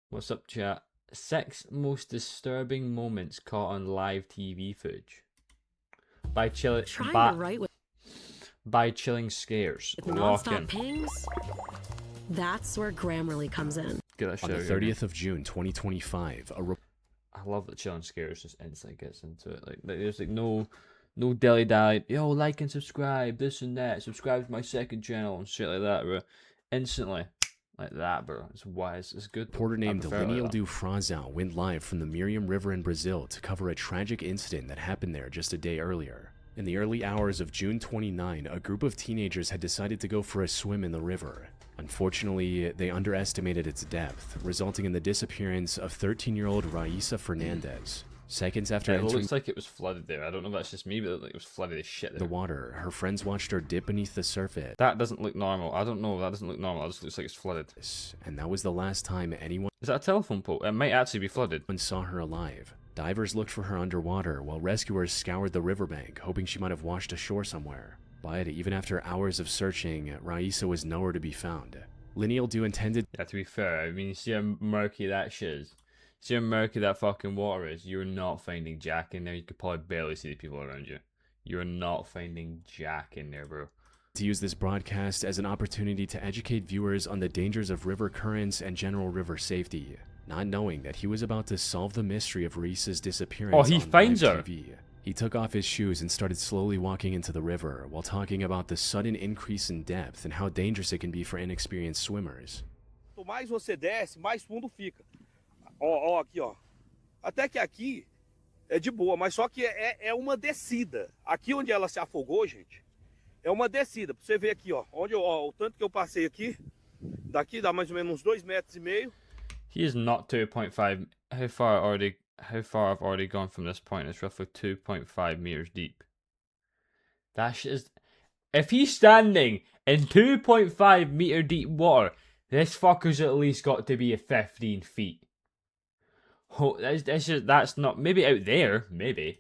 What's up, chat? 6 most disturbing moments caught on live TV footage. By chilling Trying to write by chilling scares. with Lock in. nonstop pings. That's where Grammarly comes in. Get that shit On the out here, man. 30th of June, 2025, I love that chilling scares just instantly gets into it. Like there's like no dilly dally. Yo, like and subscribe, this and that. Subscribe to my second channel and shit like that, bro. Instantly, like that, bro. It's wise. It's good. reporter named Leniel like do Frazão went live from the Miriam River in Brazil to cover a tragic incident that happened there just a day earlier. In the early hours of June 29, a group of teenagers had decided to go for a swim in the river. Unfortunately, they underestimated its depth, resulting in the disappearance of 13-year-old Raíssa Fernandes. Seconds after It entering looks like it was flooded there. I don't know if that's just me, but it looked like it was flooded as shit there. the water, her friends watched her dip beneath the surface. That doesn't look normal. I don't know. That doesn't look normal. It just looks like it's flooded. And that was the last time anyone Is that a telephone pole? It might actually be flooded. saw her alive. Divers looked for her underwater, while rescuers scoured the riverbank, hoping she might have washed ashore somewhere. But even after hours of searching, Raíssa was nowhere to be found. Leniel do intended Yeah, to be fair, I mean, you see how murky that shit is. See how murky that fucking water is. You're not finding Jack in there. You could probably barely see the people around you. You're not finding Jack in there, bro. to use this broadcast as an opportunity to educate viewers on the dangers of river currents and general river safety, not knowing that he was about to solve the mystery of Raíssa's disappearance. Oh, he on finds live her. TV. He took off his shoes and started slowly walking into the river while talking about the sudden increase in depth and how dangerous it can be for inexperienced swimmers. Quanto mais você desce, mais fundo fica. Ó, aqui, ó. Até que aqui é de boa, mas só que é uma descida. Aqui onde ela se afogou, gente, é uma descida. Pra você ver aqui, ó, o tanto que eu passei aqui, daqui dá mais ou menos uns 2,5 metros. He is not 2.5. How far I've already gone from this point? It's roughly 2.5 meters deep. That shit is. If he's standing in 2.5 meter deep water, this fucker's at least got to be at 15 feet. Oh, that's not. Maybe out there, maybe.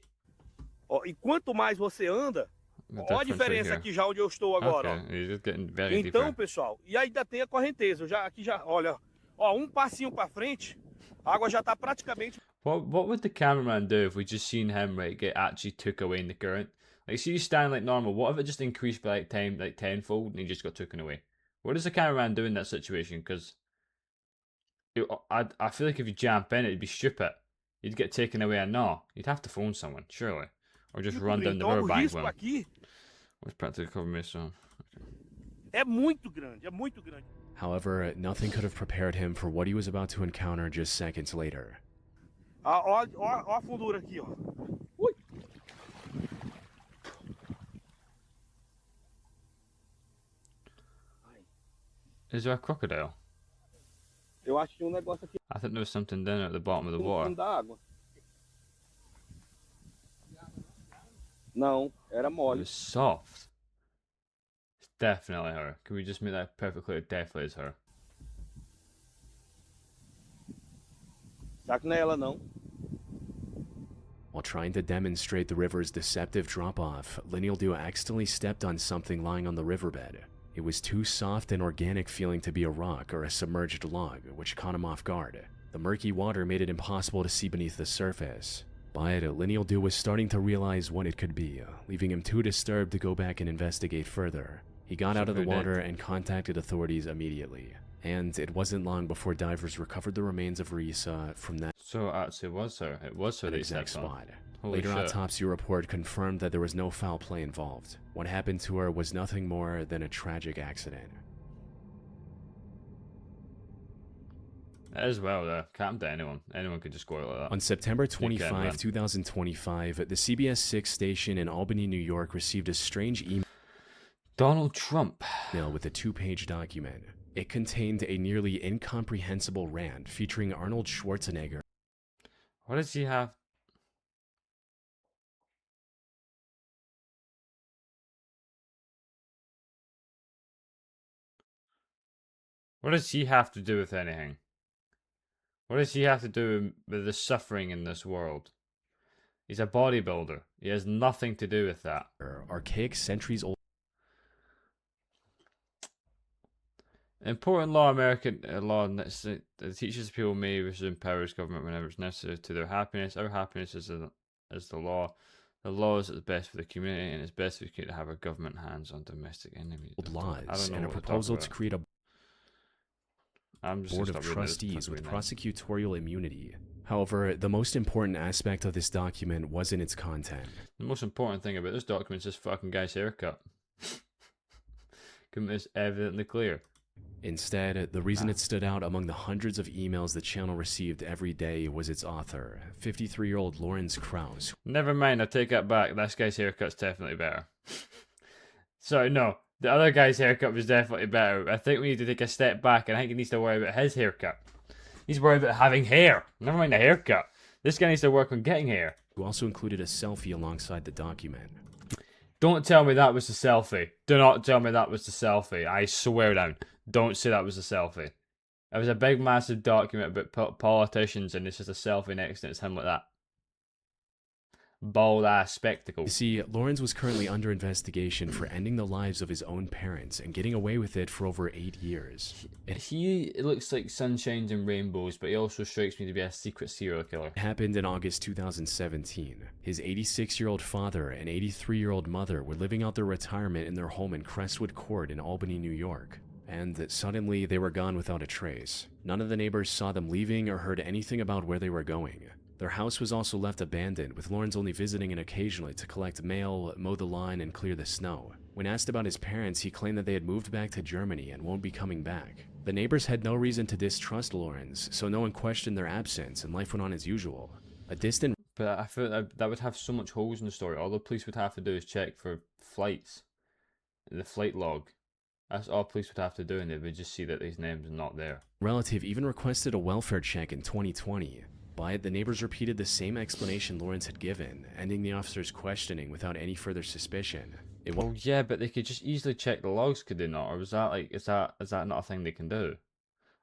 Ó, e quanto mais você anda, ó a diferença aqui já onde eu estou agora. Okay, he's just getting very Então, deeper. pessoal, e ainda tem a correnteza. Aqui já, olha, ó, um passinho para frente, a água já tá praticamente. What would the cameraman do if we just seen him get actually took away in the current? Like, see you stand like normal. What if it just increased by like tenfold and he just got taken away? What does the cameraman do in that situation? Because I feel like if you jump in, it'd be stupid. You'd get taken away and no, you'd have to phone someone, surely, or just run down the Então, o riverbank risco with him. aqui What's practically cover me so? é muito grande, é muito grande. However, nothing could have prepared him for what he was about to encounter just seconds later. Ó a fundura aqui, ó. Ui. Is there a crocodile? Eu acho que tinha um negócio aqui I think there was something down at the bottom of the no water. fundo da água. Não, era It mole. was soft. It's definitely her. Can we just make that perfectly? It definitely is her. Será que não é ela, não? While trying to demonstrate the river's deceptive drop-off, Leniel do accidentally stepped on something lying on the riverbed. It was too soft and organic feeling to be a rock or a submerged log, which caught him off guard. The murky water made it impossible to see beneath the surface. But Leniel do was starting to realize what it could be, leaving him too disturbed to go back and investigate further. He got out of the who did? water and contacted authorities immediately. And it wasn't long before divers recovered the remains of Raíssa from that So it actually was her. It was her that he exact stepped on. spot. Holy Later shit. autopsy report confirmed that there was no foul play involved. What happened to her was nothing more than a tragic accident. As well, though. Can't to anyone. Anyone could just go out like that. On September can, man. 25, 2025, the CBS 6 station in Albany, New York received a strange Donald Trump. email with a 2-page document. It contained a nearly incomprehensible rant featuring Arnold Schwarzenegger What does he have? What does he have to do with anything? What does he have to do with the suffering in this world? He's a bodybuilder. He has nothing to do with that. archaic centuries old Important law, American law, that teaches people may resume powers government whenever it's necessary to their happiness. Our happiness is the law. The law is best for the community, and it's best for the community to have our government hands on domestic enemies. Laws and a proposal to create a board of trustees with prosecutorial immunity. However, the most important aspect of this document wasn't its content. The most important thing about this document is this fucking guy's haircut. It's evidently clear. Instead, the reason it stood out among the hundreds of emails the channel received every day was its author, 53-year-old Lawrence Krauss. Never mind, I take that back. This guy's haircut's definitely better. Sorry, no. The other guy's haircut was definitely better. I think we need to take a step back, and I think he needs to worry about his haircut. He's worried about having hair. Never mind the haircut. This guy needs to work on getting hair. Who also included a selfie alongside the document. Don't tell me that was the selfie. Do not tell me that was the selfie. I swear down. Don't say that was the selfie. It was a big, massive document about politicians, and it's just a selfie next to it. It's him like that. Bald-ass spectacle. You see, Lawrence was currently under investigation for ending the lives of his own parents and getting away with it for over 8 years. He looks like sunshines and rainbows, but he also strikes me to be a secret serial killer. It happened in August 2017. His 86-year-old father and 83-year-old mother were living out their retirement in their home in Crestwood Court in Albany, New York. And suddenly, they were gone without a trace. None of the neighbors saw them leaving or heard anything about where they were going. Their house was also left abandoned, with Lawrence only visiting it occasionally to collect mail, mow the lawn, and clear the snow. When asked about his parents, he claimed that they had moved back to Germany and won't be coming back. The neighbors had no reason to distrust Lawrence, so no one questioned their absence, and life went on as usual. A distant... But I feel that would have so much holes in the story. All the police would have to do is check for flights. The flight log. That's all police would have to do, and they would just see that his name's not there. Relative even requested a welfare check in 2020. But the neighbors repeated the same explanation Lawrence had given, ending the officer's questioning without any further suspicion. Oh yeah, but they could just easily check the logs, could they not? Or was that like, is that not a thing they can do?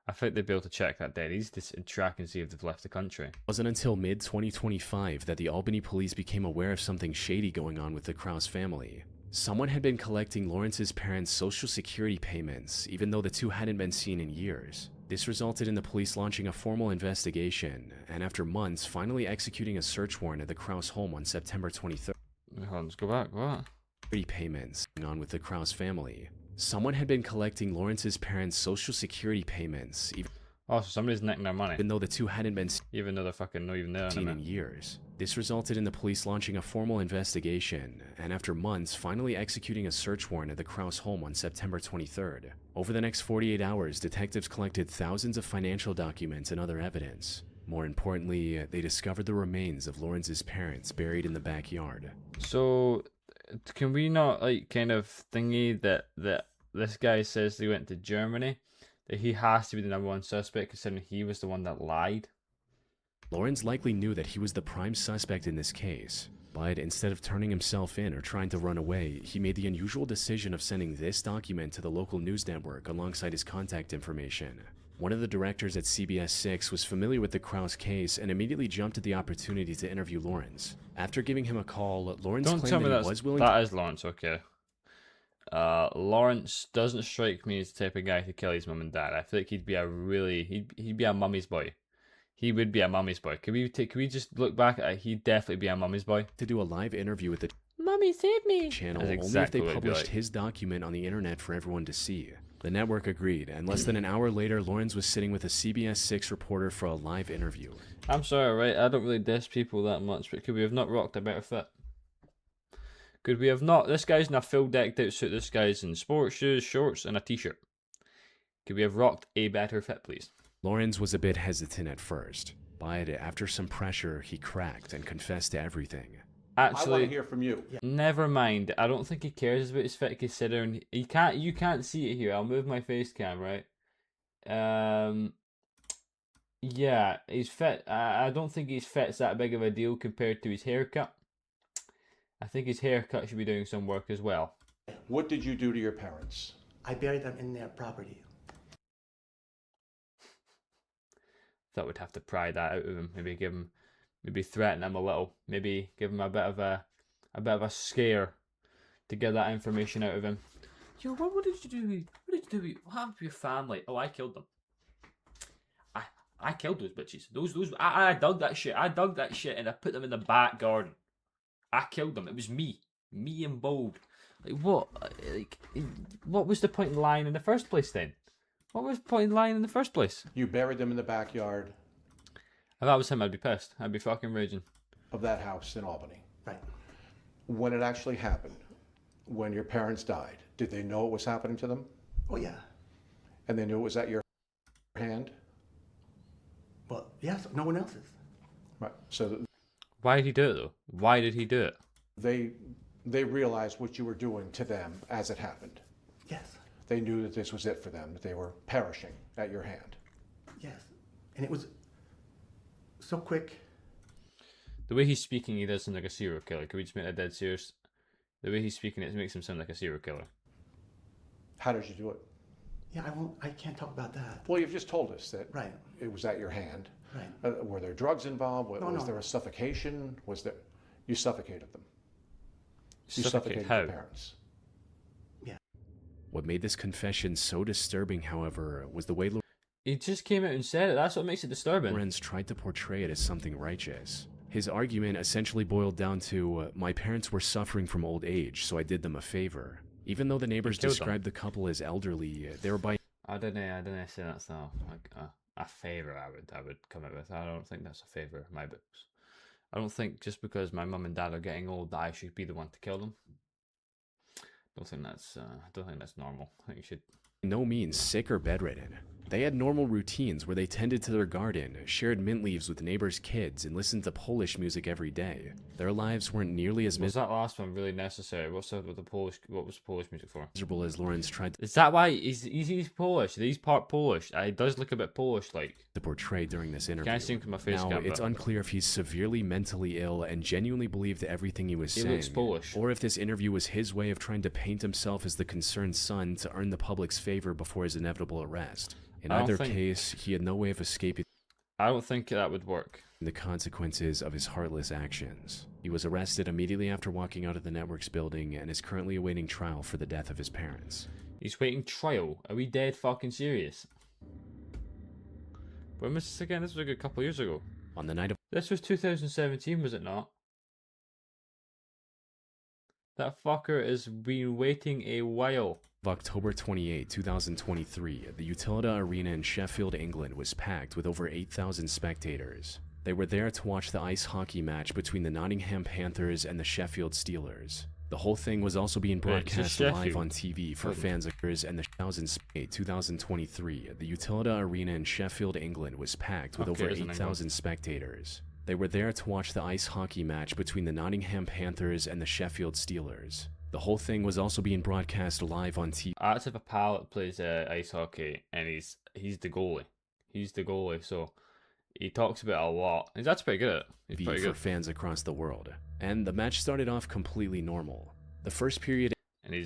I think they'd be able to check that dead easy to track and see if they've left the country. It wasn't until mid-2025 that the Albany police became aware of something shady going on with the Krauss family. Someone had been collecting Lawrence's parents' social security payments, even though the two hadn't been seen in years. This resulted in the police launching a formal investigation, and after months, finally executing a search warrant at the Krauss home on September 23rd. Let's go back, what? Payments going on with the Krauss family. Someone had been collecting Lawrence's parents' social security payments, so somebody's nicking their money. Even though the two hadn't been even though they're fucking not even there in years. This resulted in the police launching a formal investigation, and after months, finally executing a search warrant at the Krauss home on September 23rd. Over the next 48 hours, detectives collected thousands of financial documents and other evidence. More importantly, they discovered the remains of Lawrence's parents buried in the backyard. So, can we not, like, kind of thingy that this guy says they went to Germany? That he has to be the number one suspect, considering he was the one that lied? Lawrence likely knew that he was the prime suspect in this case, but instead of turning himself in or trying to run away, he made the unusual decision of sending this document to the local news network alongside his contact information. One of the directors at CBS 6 was familiar with the Krauss case and immediately jumped at the opportunity to interview Lawrence. After giving him a call, Lawrence claimed that he was willing That is Lawrence, okay. Lawrence doesn't strike me as the type of guy to kill his mum and dad. I feel like he'd be a mummy's boy. He would be a mummy's boy. Can we just look back at it? He'd definitely be a mummy's boy. To do a live interview with the Mummy, save me! Channel only if they published his document on the internet for everyone to see. The network agreed, and less than an hour later, Lawrence was sitting with a CBS 6 reporter for a live interview. I'm sorry, right? I don't really diss people that much, but could we have not rocked a better fit? Could we have not? This guy's in a full decked out suit. This guy's in sports shoes, shorts, and a t-shirt. Could we have rocked a better fit, please? Lawrence was a bit hesitant at first, but after some pressure, he cracked and confessed to everything. Actually, I want to hear from you. Never mind. I don't think he cares about his fit, considering you can't see it here. I'll move my face cam, right? Yeah, his fit. I don't think his fit's that big of a deal compared to his haircut. I think his haircut should be doing some work as well. What did you do to your parents? I buried them in their property. Thought we'd have to pry that out of him. Maybe threaten him a little. Maybe give him a bit of a scare to get that information out of him. Yo, what did you do? What did you do? What happened to your family? Oh, I killed them. I killed those bitches. I dug that shit. I dug that shit and I put them in the back garden. I killed them. It was me. Me and Bold. Like what? Like what was the point in lying in the first place then? What was the point in lying in the first place? You buried them in the backyard If that was him, I'd be pissed. I'd be fucking raging. of that house in Albany. Right. When it actually happened, when your parents died, did they know it was happening to them? Oh, yeah. And they knew it was at your hand? Well, yes, no one else's. Right. So Why did he do it though? Why did he do it? they realized what you were doing to them as it happened. Yes. They knew that this was it for them, that they were perishing at your hand. Yes. And it was so quick. The way he's speaking, he does sound like a serial killer. Can we just make that dead serious? The way he's speaking, it makes him sound like a serial killer. How did you do it? Yeah, I can't talk about that. Well, you've just told us that Right. it was at your hand. Right. Were there drugs involved? No, Was no. there a suffocation? You suffocated them? You Suffocate suffocated how? your parents. What made this confession so disturbing, however, was the way He just came out and said it. That's what makes it disturbing. Lorenz tried to portray it as something righteous. His argument essentially boiled down to, my parents were suffering from old age, so I did them a favor. Even though the neighbors killed them. described the couple as elderly, they were by I don't know. Say that's not like a favor. I would come out with. I don't think that's a favor in my books. I don't think just because my mum and dad are getting old that I should be the one to kill them. Don't think that's normal. I think you should. no means sick or bedridden. They had normal routines where they tended to their garden, shared mint leaves with neighbors' kids, and listened to Polish music every day. Their lives weren't nearly as Was that last one really necessary? What's up with the Polish? What was Polish music for? miserable as Lorenz tried Is that why he's Polish? He's part Polish. He does look a bit Polish, like. to portray during this interview. Can't see him 'cause my face Now, cam, it's but- unclear if he's severely mentally ill and genuinely believed everything he was He saying, looks Polish. or if this interview was his way of trying to paint himself as the concerned son to earn the public's favor before his inevitable arrest. In I don't either think- case, he had no way of escaping I don't think that would work. the consequences of his heartless actions. He was arrested immediately after walking out of the network's building and is currently awaiting trial for the death of his parents. He's waiting trial. Are we dead fucking serious? When was this again? This was a good couple of years ago. On the night of This was 2017, was it not? That fucker has been waiting a while. October 28, 2023, the Utilita Arena in Sheffield, England was packed with over 8,000 spectators. They were there to watch the ice hockey match between the Nottingham Panthers and the Sheffield Steelers. The whole thing was also being Wait, it's broadcast just live Sheffield. on TV for Wasn't it? fans and the 2023, the Utilita Arena in Sheffield, England was packed with Okay, over it is in England. 8,000 spectators. They were there to watch the ice hockey match between the Nottingham Panthers and the Sheffield Steelers. The whole thing was also being broadcast live on TV. I actually have a pal that plays ice hockey, and he's the goalie. He's the goalie, so he talks about it a lot. He's actually pretty good at it. He's pretty for good. fans across the world. And the match started off completely normal. The first period And he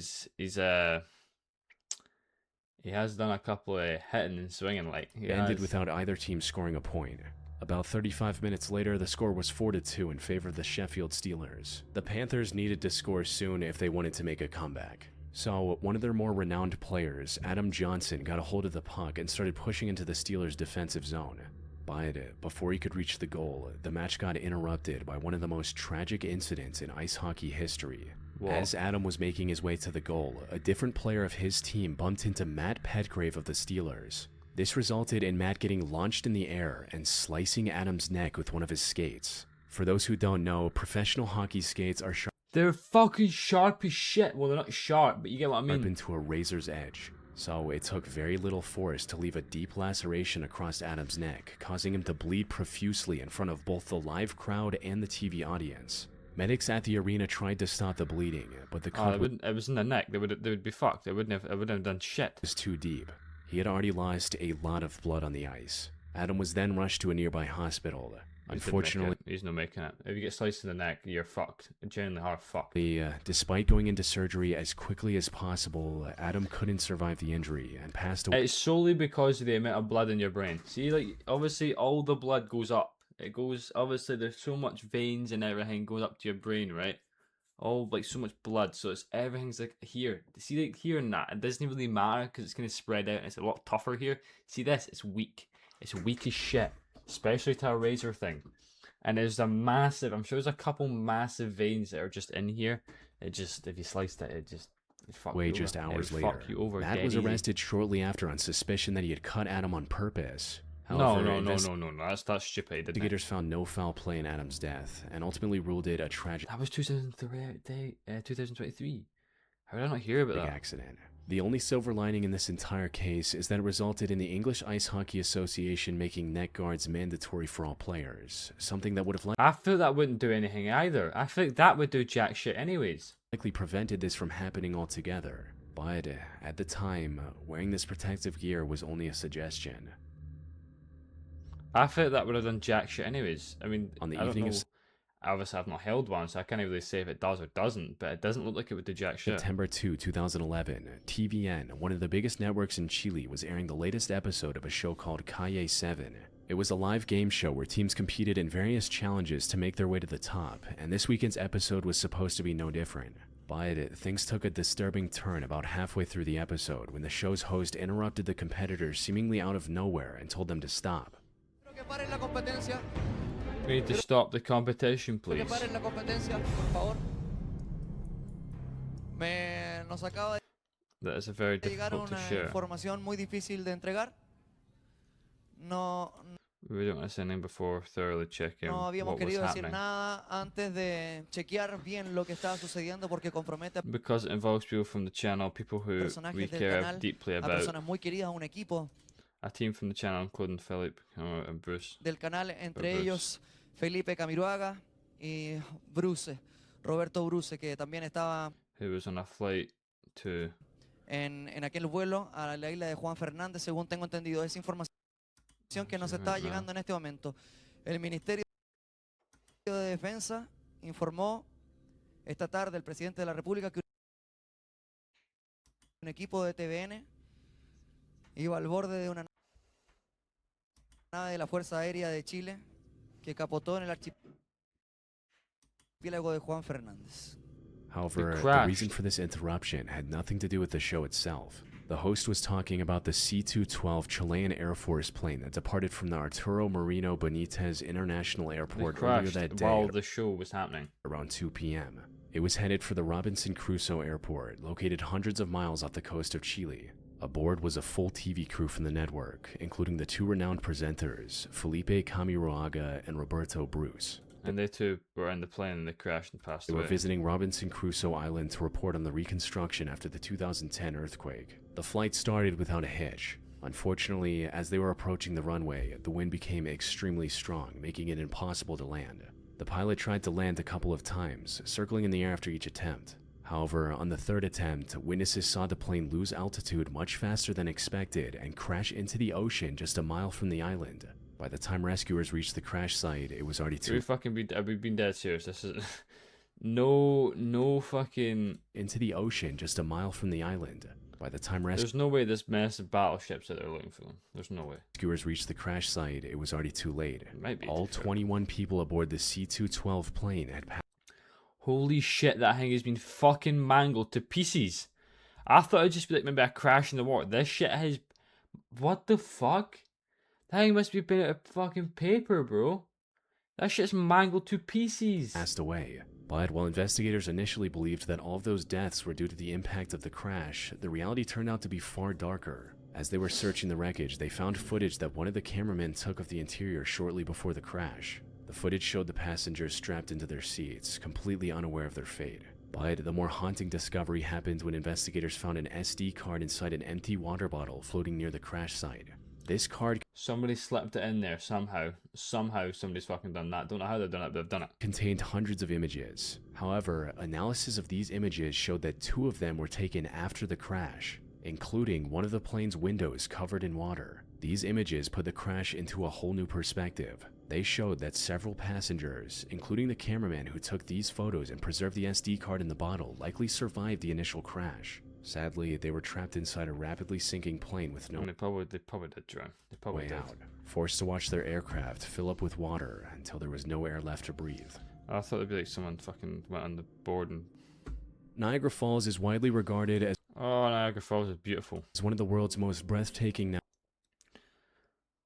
has done a couple of hitting and swinging, like he ended has. without either team scoring a point. About 35 minutes later, the score was 4-2 in favor of the Sheffield Steelers. The Panthers needed to score soon if they wanted to make a comeback. So, one of their more renowned players, Adam Johnson, got a hold of the puck and started pushing into the Steelers' defensive zone. But before he could reach the goal, the match got interrupted by one of the most tragic incidents in ice hockey history. What? As Adam was making his way to the goal, a different player of his team bumped into Matt Petgrave of the Steelers. This resulted in Matt getting launched in the air and slicing Adam's neck with one of his skates. For those who don't know, professional hockey skates are They're fucking sharp as shit. Well, they're not sharp, but you get what I mean. sharpened to a razor's edge. So it took very little force to leave a deep laceration across Adam's neck, causing him to bleed profusely in front of both the live crowd and the TV audience. Medics at the arena tried to stop the bleeding, but the cut It was in the neck. They would be fucked. It wouldn't have done shit. was too deep. He had already lost a lot of blood on the ice. Adam was then rushed to a nearby hospital. Unfortunately, He's not making it. If you get sliced in the neck, you're fucked. Genuinely hard fucked. despite going into surgery as quickly as possible, Adam couldn't survive the injury and passed away. It's solely because of the amount of blood in your brain. See, like, obviously all the blood goes up. It goes, obviously there's so much veins and everything goes up to your brain, right? all like so much blood, so it's everything's like here. See, like here and that, it doesn't really matter because it's gonna spread out and it's a lot tougher here. See this? It's weak. It's weak as shit, especially to a razor thing. And there's a massive. I'm sure there's a couple massive veins that are just in here. It just, if you sliced it, it just. Way just hours later, Matt was arrested shortly after on suspicion that he had cut Adam on purpose. However, No. That's stupid. Investigators found no foul play in Adam's death and ultimately ruled it a tragic That was 2023. How did I not hear about that? accident. The only silver lining in this entire case is that it resulted in the English Ice Hockey Association making neck guards mandatory for all players, something that would have I feel that wouldn't do anything either. I think that would do jack shit anyways. likely prevented this from happening altogether. But at the time, wearing this protective gear was only a suggestion. I feel that would have done jack shit anyways. I mean, On the I don't evening know. of Obviously, I've not held one, so I can't really say if it does or doesn't, but it doesn't look like it would do jack shit. September 2, 2011, TVN, one of the biggest networks in Chile, was airing the latest episode of a show called Calle 7. It was a live game show where teams competed in various challenges to make their way to the top, and this weekend's episode was supposed to be no different. But things took a disturbing turn about halfway through the episode when the show's host interrupted the competitors seemingly out of nowhere and told them to stop. We need to stop the competition, please. Nos acaba That is a very de llegar difficult to una share. información muy difícil de entregar. No, We don't want to say anything before thoroughly checking no habíamos what was querido decir happening. nada antes de chequear bien lo que estaba sucediendo porque compromete Because it involves people from the channel, people a who we personajes del care canal, deeply a about. personas muy queridas, a un equipo A team from the channel, including Philip and Bruce. del canal, entre Bruce. ellos Felipe Camiroaga y Bruce, Roberto Bruce, que también estaba Who was on a flight to en aquel vuelo a la isla de Juan Fernández, según tengo entendido. Esa información que nos está llegando en este momento. El Ministerio de Defensa informó esta tarde, el presidente de la República, que un equipo de TVN iba al borde de una nave de la Fuerza Aérea de Chile que capotó en el archipiélago de Juan Fernández. However, the crashed. reason for this interruption had nothing to do with the show itself. The host was talking about the C-212 Chilean Air Force plane that departed from the Arturo Merino Benitez International they Airport earlier crashed that day while the show was happening. around 2 p.m. It was headed for the Robinson Crusoe Airport, located hundreds of miles off the coast of Chile. Aboard was a full TV crew from the network, including the two renowned presenters, Felipe Camiroaga and Roberto Bruce. And they too were in the plane and they crashed and passed They were away. visiting Robinson Crusoe Island to report on the reconstruction after the 2010 earthquake. The flight started without a hitch. Unfortunately, as they were approaching the runway, the wind became extremely strong, making it impossible to land. The pilot tried to land a couple of times, circling in the air after each attempt. However, on the third attempt, witnesses saw the plane lose altitude much faster than expected and crash into the ocean just a mile from the island. By the time rescuers reached the crash site, it was already Have we been dead serious? This is no fucking. into the ocean just a mile from the island. By the time There's no way this massive battleship's out there looking for them. There's no way. rescuers reached the crash site, it was already too late. It might be. All to be fair. 21 people aboard the C-212 plane had passed Holy shit, that thing has been fucking mangled to pieces. I thought it'd just be like maybe a crash in the water. This shit has. What the fuck? That thing must be been out of fucking paper, bro. That shit's mangled to pieces. away. But while investigators initially believed that all of those deaths were due to the impact of the crash, the reality turned out to be far darker. As they were searching the wreckage, they found footage that one of the cameramen took of the interior shortly before the crash. The footage showed the passengers strapped into their seats, completely unaware of their fate. But the more haunting discovery happened when investigators found an SD card inside an empty water bottle floating near the crash site. This card Somebody slipped it in there somehow. Somehow somebody's fucking done that. Don't know how they've done it, but they've done it. contained hundreds of images. However, analysis of these images showed that 2 of them were taken after the crash, including one of the plane's windows covered in water. These images put the crash into a whole new perspective. They showed that several passengers, including the cameraman who took these photos and preserved the SD card in the bottle, likely survived the initial crash. Sadly, they were trapped inside a rapidly sinking plane with no And they probably did drown. They probably way did. out, forced to watch their aircraft fill up with water until there was no air left to breathe. I thought it'd be like someone fucking went on the board and. Niagara Falls is widely regarded as Oh, Niagara Falls is beautiful. one of the world's most breathtaking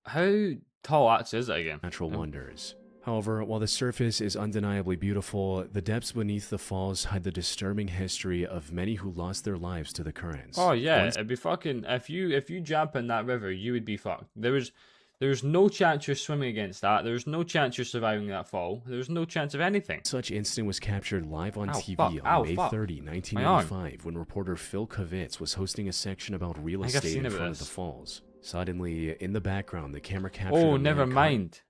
How tall actually is it again? natural wonders. However, while the surface is undeniably beautiful, the depths beneath the falls hide the disturbing history of many who lost their lives to the currents. Oh yeah, Once it'd be fucking. If you jump in that river, you would be fucked. There's no chance you're swimming against that. There's no chance you're surviving that fall. There's no chance of anything. such incident was captured live on Ow, TV fuck, on ow, May fuck. 30, My 1995, when reporter Phil Kavitz was hosting a section about real I think I've estate seen in about front of this. the falls. Suddenly, in the background, the camera captured Oh, a man never caught mind.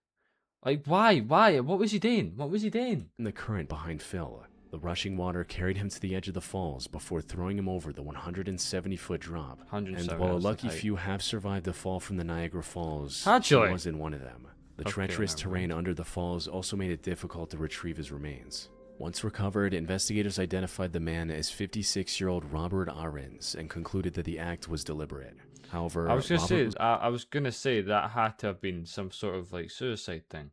Like why? What was he doing? What was he doing? in the current behind Phil. The rushing water carried him to the edge of the falls before throwing him over the 170-foot drop. 170, And while a that's the lucky height. few have survived the fall from the Niagara Falls, Actually. he wasn't one of them. The Okay, treacherous never terrain under the falls also made it difficult to retrieve his remains. Once recovered, investigators identified the man as 56-year-old Robert Ahrens and concluded that the act was deliberate. However, I was gonna say. Robert I was gonna say that had to have been some sort of like suicide thing.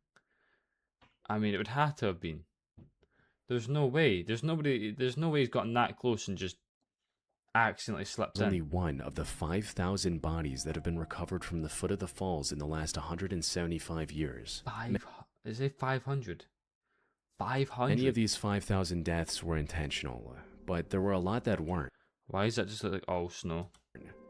I mean, it would have to have been. There's no way. There's no way he's gotten that close and just accidentally slipped was only in. one of the 5,000 bodies that have been recovered from the foot of the falls in the last 175 years. Is it 500? 500. Many of these 5,000 deaths were intentional, but there were a lot that weren't. Why is that just like all snow?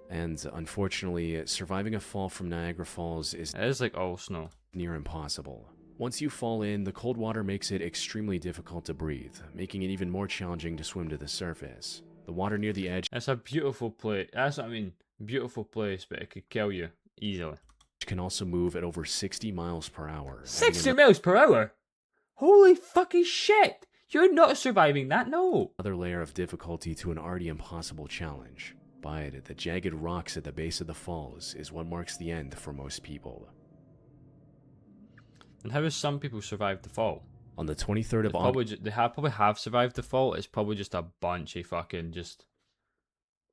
And unfortunately, surviving a fall from Niagara Falls is It is like all snow. near impossible. Once you fall in, the cold water makes it extremely difficult to breathe, making it even more challenging to swim to the surface. The water near the edge It's a beautiful place. That's what I mean. Beautiful place, but it could kill you easily. can also move at over 60 miles per hour. adding 60 miles per hour? Holy fucking shit! You're not surviving that, no. another layer of difficulty to an already impossible challenge. But the jagged rocks at the base of the falls is what marks the end for most people. And how has some people survived the fall? On the 23rd of August, They probably have survived the fall. It's probably just a bunch of fucking just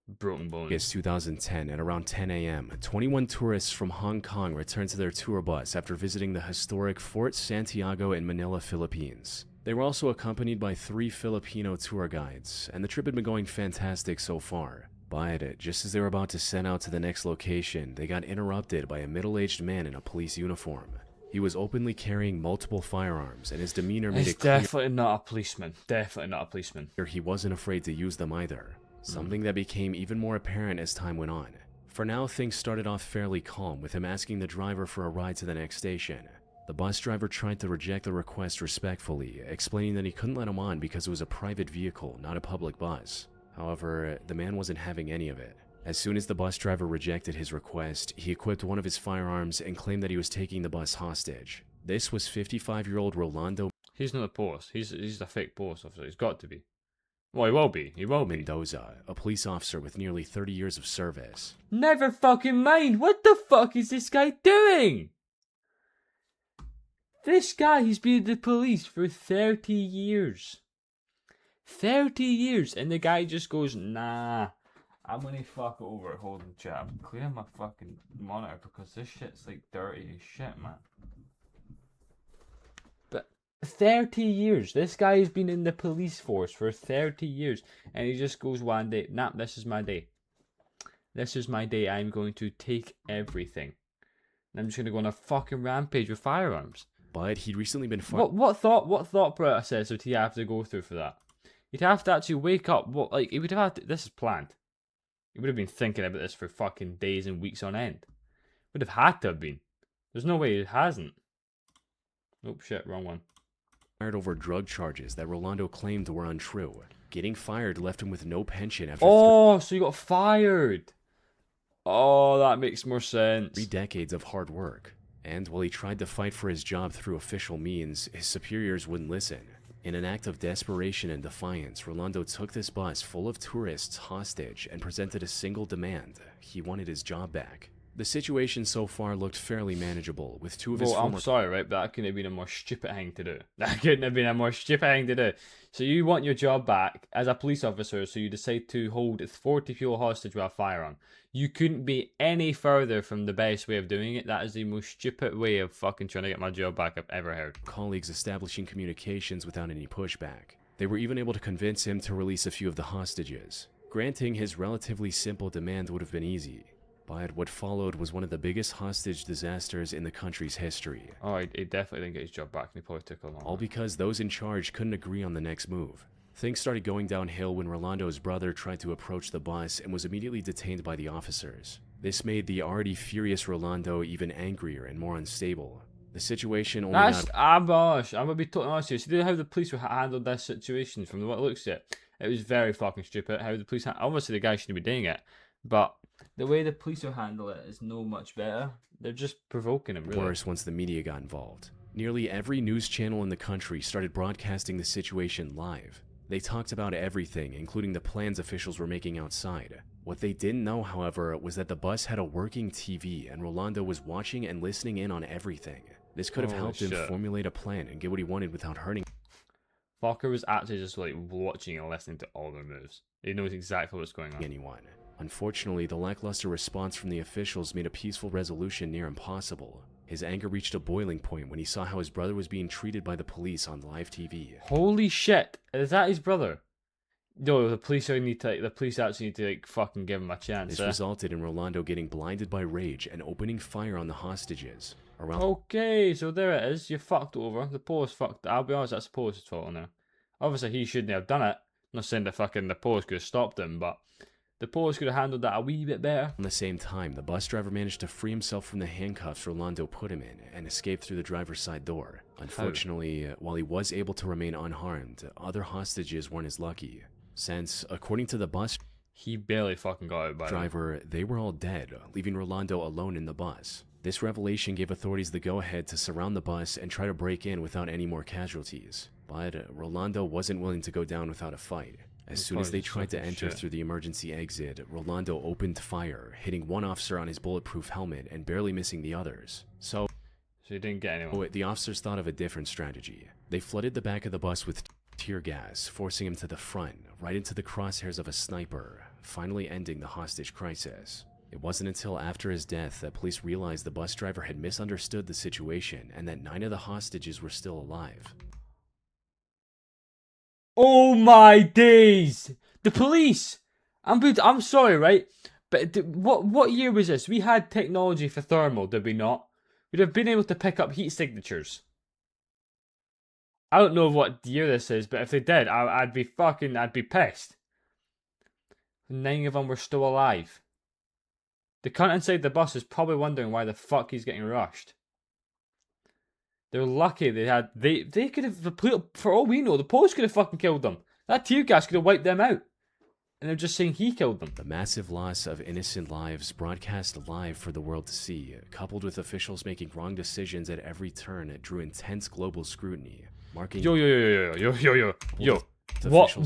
broken bones. 2010, at around 10 a.m., 21 tourists from Hong Kong returned to their tour bus after visiting the historic Fort Santiago in Manila, Philippines. They were also accompanied by 3 Filipino tour guides, and the trip had been going fantastic so far. But just as they were about to set out to the next location, they got interrupted by a middle-aged man in a police uniform. He was openly carrying multiple firearms, and his demeanor made It's it clear definitely not a policeman. Definitely not a policeman. he wasn't afraid to use them either, something that became even more apparent as time went on. For now, things started off fairly calm, with him asking the driver for a ride to the next station. The bus driver tried to reject the request respectfully, explaining that he couldn't let him on because it was a private vehicle, not a public bus. However, the man wasn't having any of it. As soon as the bus driver rejected his request, he equipped one of his firearms and claimed that he was taking the bus hostage. This was 55-year-old Rolando He's not a post. He's a fake post officer. He's got to be. Well, he will be. He will be. Mendoza, a police officer with nearly 30 years of service. Never fucking mind. What the fuck is this guy doing? This guy, he's been in the police for 30 years. 30 years, and the guy just goes, nah, I'm gonna fuck it over. Hold on, chat. I'm clearing my fucking monitor because this shit's like dirty as shit, man. But 30 years. This guy has been in the police force for 30 years, and he just goes one day, nah, this is my day. This is my day. I'm going to take everything. And I'm just gonna go on a fucking rampage with firearms. But he'd recently been What thought process would he have to go through for that? He'd have to actually wake up. He would have had to, this is planned. He would have been thinking about this for fucking days and weeks on end. Would have had to have been. There's no way it hasn't. Nope, shit, wrong one. fired over drug charges that Rolando claimed were untrue. Getting fired left him with no pension after Oh, so you got fired. Oh, that makes more sense. 3 decades of hard work. And while he tried to fight for his job through official means, his superiors wouldn't listen. In an act of desperation and defiance, Rolando took this bus full of tourists hostage and presented a single demand. He wanted his job back. The situation so far looked fairly manageable, with two of his Well, former I'm sorry, right, but that couldn't have been a more stupid thing to do. That couldn't have been a more stupid thing to do. So you want your job back as a police officer, so you decide to hold 40 people hostage with a firearm. You couldn't be any further from the best way of doing it. That is the most stupid way of fucking trying to get my job back I've ever heard. colleagues establishing communications without any pushback. They were even able to convince him to release a few of the hostages. Granting his relatively simple demand would have been easy, but what followed was one of the biggest hostage disasters in the country's history. Oh, he definitely didn't get his job back, and he probably took a long All because those in charge couldn't agree on the next move. Things started going downhill when Rolando's brother tried to approach the bus and was immediately detained by the officers. This made the already furious Rolando even angrier and more unstable. The situation only That's, got I'm gonna be totally honest with you. See how the police handled this situation from what it looks at? It was very fucking stupid. How the police, obviously the guy shouldn't be doing it, but the way the police will handle it is no much better. They're just provoking him, really. worse once the media got involved. Nearly every news channel in the country started broadcasting the situation live. They talked about everything, including the plans officials were making outside. What they didn't know, however, was that the bus had a working TV and Rolando was watching and listening in on everything. This could have Holy helped him shit. formulate a plan and get what he wanted without hurting Fokker was actually just like watching and listening to all their moves. He knows exactly what's going on. anyone. Unfortunately, the lackluster response from the officials made a peaceful resolution near impossible. His anger reached a boiling point when he saw how his brother was being treated by the police on live TV. Holy shit! Is that his brother? No, the police actually need to like fucking give him a chance. This resulted in Rolando getting blinded by rage and opening fire on the hostages. Around Okay, so there it is. You fucked over. The post fucked. I'll be honest, that's the post's fault now. Obviously, he shouldn't have done it. I'm not saying the post could have stopped him, but the post could have handled that a wee bit better. the same time, the bus driver managed to free himself from the handcuffs Rolando put him in and escape through the driver's side door. Unfortunately, while he was able to remain unharmed, other hostages weren't as lucky, since, according to the bus He barely fucking got out by the way. driver, they were all dead, leaving Rolando alone in the bus. This revelation gave authorities the go-ahead to surround the bus and try to break in without any more casualties. But Rolando wasn't willing to go down without a fight. As soon as they tried to enter through the emergency exit, Rolando opened fire, hitting one officer on his bulletproof helmet and barely missing the others. So he didn't get anyone. the officers thought of a different strategy. They flooded the back of the bus with tear gas, forcing him to the front, right into the crosshairs of a sniper, finally ending the hostage crisis. It wasn't until after his death that police realized the bus driver had misunderstood the situation and that 9 of the hostages were still alive. Oh my days! The police! I'm sorry, right? But what year was this? We had technology for thermal, did we not? We'd have been able to pick up heat signatures. I don't know what year this is, but if they did, I'd be pissed. 9 of them were still alive. The cunt inside the bus is probably wondering why the fuck he's getting rushed. They're lucky they could have, for all we know, the post could have fucking killed them. That tear gas could have wiped them out. And they're just saying he killed them. The massive loss of innocent lives broadcast live for the world to see, coupled with officials making wrong decisions at every turn, it drew intense global scrutiny, marking Yo. officials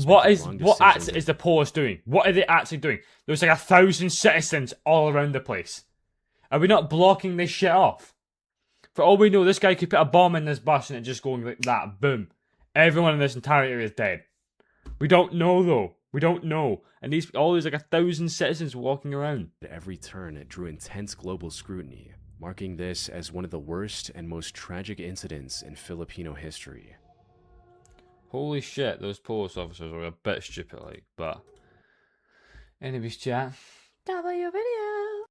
What making is wrong what decisions actually is the post doing? What are they actually doing? There's like 1,000 citizens all around the place. Are we not blocking this shit off? For all we know, this guy could put a bomb in this bus and it just going like that, boom. Everyone in this entire area is dead. We don't know though. We don't know. And there's like 1,000 citizens walking around. At every turn, it drew intense global scrutiny, marking this as one of the worst and most tragic incidents in Filipino history. Holy shit, those police officers were a bit stupid, like, but anyways, chat. That was your video.